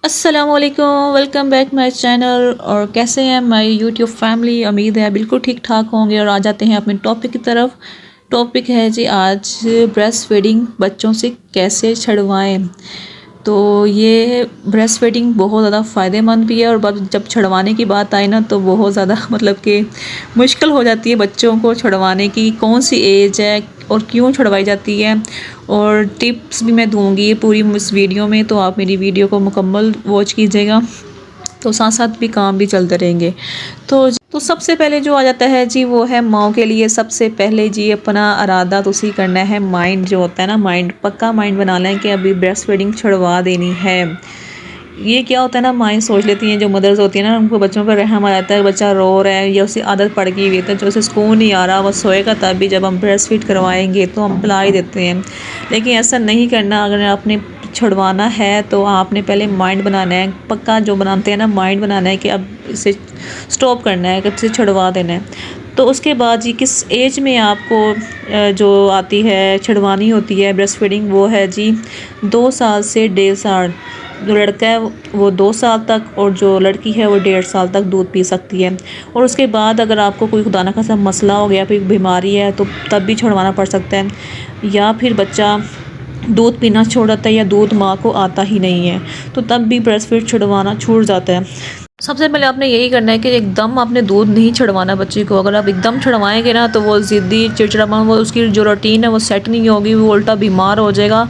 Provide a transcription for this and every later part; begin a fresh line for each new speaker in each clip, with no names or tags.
अस्सलामुअलैकुम, welcome back my channel. और कैसे हैं माय यूट्यूब फैमिली? उम्मीद है बिल्कुल ठीक ठाक होंगे। और आ जाते हैं अपने टॉपिक की तरफ। टॉपिक है जी आज ब्रेस्ट फीडिंग बच्चों से कैसे छुड़वाएं। तो ये ब्रेस्ट फीडिंग बहुत ज़्यादा फ़ायदेमंद भी है, और जब छुड़वाने की बात आई ना तो बहुत ज़्यादा मतलब कि मुश्किल हो जाती है बच्चों को छुड़वाने की। कौन सी एज है और क्यों छुड़वाई जाती है, और टिप्स भी मैं दूंगी पूरी इस वीडियो में, तो आप मेरी वीडियो को मुकम्मल वॉच कीजिएगा। तो साथ साथ भी काम भी चलते रहेंगे। तो सबसे पहले जो आ जाता है जी वो है माओ के लिए। सबसे पहले जी अपना इरादा तो उसी करना है, माइंड जो होता है ना, माइंड पक्का माइंड बना लें कि अभी ब्रेस्ट फीडिंग छुड़वा देनी है। ये क्या होता है ना, माइंड सोच लेती हैं जो मदर्स होती हैं ना, उनको बच्चों पर रहम आ जाता है, बच्चा रो रहा है या उसकी आदत पड़ गई हुई है, तो जो उसे सुकून नहीं आ रहा वो सोएगा तब भी, जब हम ब्रेस्ट फीड करवाएंगे तो हम पिला ही देते हैं। लेकिन ऐसा नहीं करना। अगर आपने छुड़वाना है तो आपने पहले माइंड बनाना है, पक्का जो बनाते हैं ना, माइंड बनाना है कि अब इसे स्टॉप करना है, कि इसे छुड़वा देना है। तो उसके बाद जी किस एज में आपको जो आती है छुड़वानी होती है ब्रेस्ट फीडिंग, वो है जी 2 साल से 1.5 साल। जो लड़का है वो 2 साल तक, और जो लड़की है वो 1.5 साल तक दूध पी सकती है। और उसके बाद अगर आपको कोई खुदा न खास्ता मसला हो गया, कोई बीमारी है, तो तब भी छुड़वाना पड़ सकता है। या फिर बच्चा दूध पीना छोड़ देता है या दूध माँ को आता ही नहीं है, तो तब भी ब्रेस्ट फीड छुड़वाना छूट जाता है। सबसे पहले आपने यही करना है कि एकदम आपने दूध नहीं छुड़वाना बच्चे को। अगर आप एकदम छुड़वाएंगे ना तो वो ज़िद्दी चिड़चिड़ापन, वो उसकी जो रूटीन है वो सेट नहीं होगी, वो उल्टा बीमार हो जाएगा।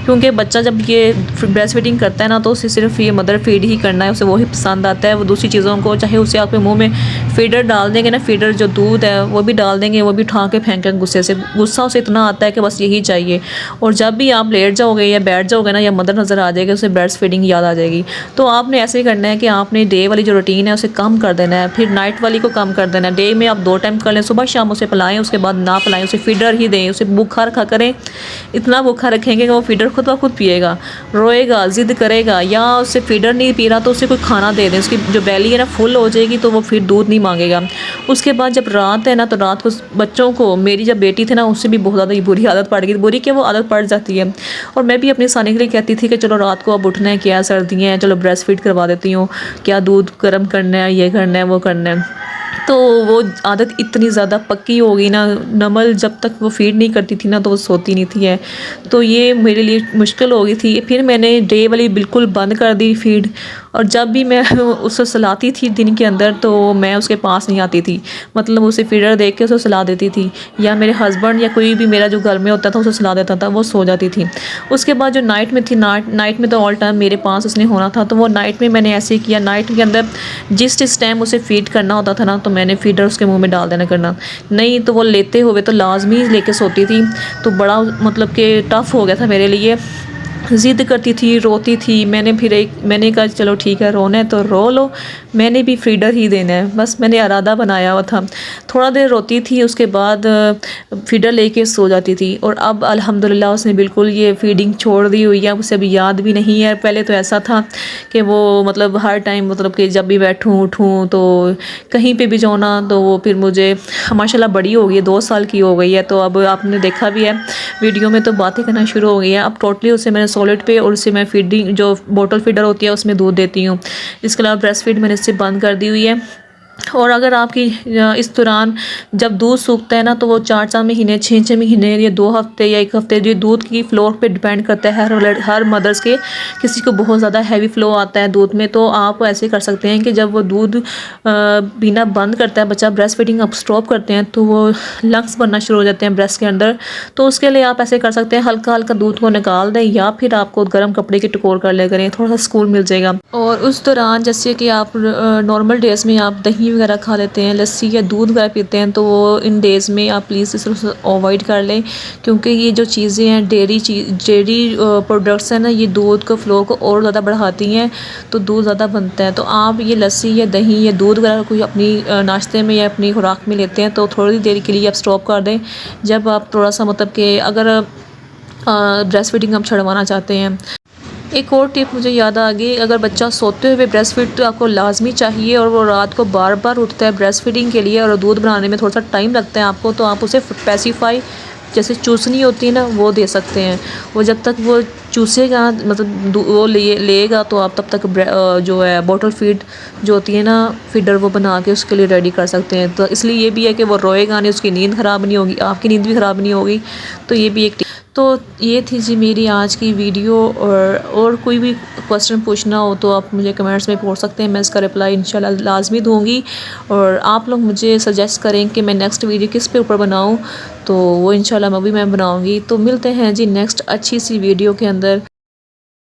क्योंकि बच्चा जब ये ब्रेस्ट फीडिंग करता है ना तो उसे सिर्फ ये मदर फीड ही करना है, उसे वही पसंद आता है। वो दूसरी चीज़ों को, चाहे उसे आपके मुँह में फीडर डाल देंगे ना, फीडर जो दूध है वो भी डाल देंगे, वो भी उठा के फेंकेंगे गुस्से से। गुस्सा उसे इतना आता है कि बस यही चाहिए। और जब भी आप लेट जाओगे या बैठ जाओगे ना, या मदर नज़र आ जाएगी, उसे ब्रेस्ट फीडिंग याद आ जाएगी। तो आपने ऐसे ही करना है कि आपने डे वाली जो रूटीन है उसे कम कर देना है, फिर नाइट वाली को कम कर देना है। डे में आप 2 टाइम कर लें, सुबह शाम उसे पिलाएं, उसके बाद ना पिलाएं, उसे फीडर ही दें। उसे भूखा रखा करें, इतना भूखा रखेंगे कि वो फीडर खुद ब खुद पिएगा, रोएगा, ज़िद करेगा। या उससे फीडर नहीं पी रहा तो उसे कोई खाना दे दें, उसकी जो बैली है ना फुल हो जाएगी तो वो फिर दूध नहीं मांगेगा। उसके बाद जब रात है ना, तो रात को बच्चों को, मेरी जब बेटी थी ना उससे भी बहुत ज़्यादा बुरी आदत पड़ गई, बुरी क्या वो आदत पड़ जाती है। और मैं भी अपनी आसानी के लिए कहती थी कि चलो रात को अब उठना है, क्या सर्दियाँ हैं, चलो ब्रेस्ट फीड करवा देती हूँ, क्या दूध गर्म करना है, ये करना है, वो करना है। तो वो आदत इतनी ज़्यादा पक्की हो गई ना, नमल जब तक वो फीड नहीं करती थी ना तो वो सोती नहीं थी है। तो ये मेरे लिए मुश्किल हो गई थी। फिर मैंने डे वाली बिल्कुल बंद कर दी फीड। और जब भी मैं उसे सुलाती थी दिन के अंदर तो मैं उसके पास नहीं आती थी, मतलब उसे फीडर देख के उसे सुला देती थी, या मेरे हस्बैंड या कोई भी मेरा जो घर में होता था उसे सुला देता था, वो सो जाती थी। उसके बाद जो नाइट में थी, नाइट में तो ऑल टाइम मेरे पास उसने होना था, तो वो नाइट में मैंने ऐसे ही किया। नाइट के अंदर जिस टाइम उसे फीड करना होता था ना, तो मैंने फीडर उसके मुंह में डाल देना करना। नहीं तो वो लेते हुए तो लाजमी लेके सोती थी, तो बड़ा मतलब कि टफ़ हो गया था मेरे लिए। ज़िद करती थी, रोती थी। मैंने कहा चलो ठीक है, रोना है तो रो लो, मैंने भी फीडर ही देना है, बस मैंने इरादा बनाया हुआ था। थोड़ा देर रोती थी, उसके बाद फीडर लेके सो जाती थी। और अब अल्हम्दुलिल्लाह उसने बिल्कुल ये फीडिंग छोड़ दी हुई है, उसे अभी याद भी नहीं है। पहले तो ऐसा था कि वो मतलब हर टाइम, मतलब कि जब भी बैठूँ उठूँ तो कहीं पे भी जाऊँ ना, तो वो फिर मुझे, माशाल्लाह बड़ी हो गई है, 2 साल की हो गई है, तो अब आपने देखा भी है वीडियो में, तो बातें करना शुरू हो गई है। अब टोटली उसे मैंने सॉलिड पे, और उसे मैं फीडिंग जो बोतल फीडर होती है उसमें दूध देती हूँ। इसके अलावा ब्रेस्ट फीड मैंने इससे बंद कर दी हुई है। और अगर आपकी इस दौरान जब दूध सूखता है ना, तो वो 4-4 महीने, 6-6 महीने, या 2 हफ्ते या 1 हफ्ते, जो दूध की फ्लोर पे डिपेंड करता है हर मदर्स के। किसी को बहुत ज़्यादा हैवी फ्लो आता है दूध में, तो आप ऐसे कर सकते हैं कि जब वो दूध पीना बंद करता है बच्चा, ब्रेस्ट फीडिंग आप स्टॉप करते हैं, तो वो लंग्स बनना शुरू हो जाते हैं ब्रेस्ट के अंदर। तो उसके लिए आप ऐसे कर सकते हैं, हल्का हल्का दूध को निकाल दें, या फिर आपको गर्म कपड़े की टकोर कर ले करें, थोड़ा सा सुकून मिल जाएगा। और उस दौरान जैसे कि आप नॉर्मल डेज़ में आप दही वगैरह खा लेते हैं, लस्सी या दूध वगैरह पीते हैं, तो वो इन डेज़ में आप प्लीज़ इसे अवॉइड कर लें। क्योंकि ये जो चीज़ें हैं, डेयरी प्रोडक्ट्स हैं ना, ये दूध को फ्लो को और ज़्यादा बढ़ाती हैं, तो दूध ज़्यादा बनता है। तो आप ये लस्सी या दही या दूध वगैरह कोई अपनी नाश्ते में या अपनी खुराक में लेते हैं, तो थोड़ी देर के लिए आप स्टॉप कर दें, जब आप थोड़ा सा मतलब कि अगर ब्रेस्ट फीडिंग आप छुड़वाना चाहते हैं। एक और टिप मुझे याद आ गई, अगर बच्चा सोते हुए ब्रेस्ट फीड तो आपको लाजमी चाहिए, और वो रात को बार बार उठता है ब्रेस्ट फीडिंग के लिए, और दूध बनाने में थोड़ा सा टाइम लगता है आपको, तो आप उसे पैसिफाई जैसे चूसनी होती है ना, वो दे सकते हैं। वो जब तक वो चूसेगा, मतलब वो लेगा तो आप तब तक जो है बॉटल फीड जो होती है ना फीडर, वो बना के उसके लिए रेडी कर सकते हैं। तो इसलिए ये भी है कि वो रोएगा नहीं, उसकी नींद ख़राब नहीं होगी, आपकी नींद भी ख़राब नहीं होगी। तो ये भी एक तो ये थी जी मेरी आज की वीडियो। और कोई भी क्वेश्चन पूछना हो तो आप मुझे कमेंट्स में पूछ सकते हैं, मैं इसका रिप्लाई इंशाल्लाह लाजमी दूँगी। और आप लोग मुझे सजेस्ट करें कि मैं नेक्स्ट वीडियो किस पे ऊपर बनाऊँ, तो वो इंशाल्लाह मैं बनाऊँगी। तो मिलते हैं जी नेक्स्ट अच्छी सी वीडियो के अंदर।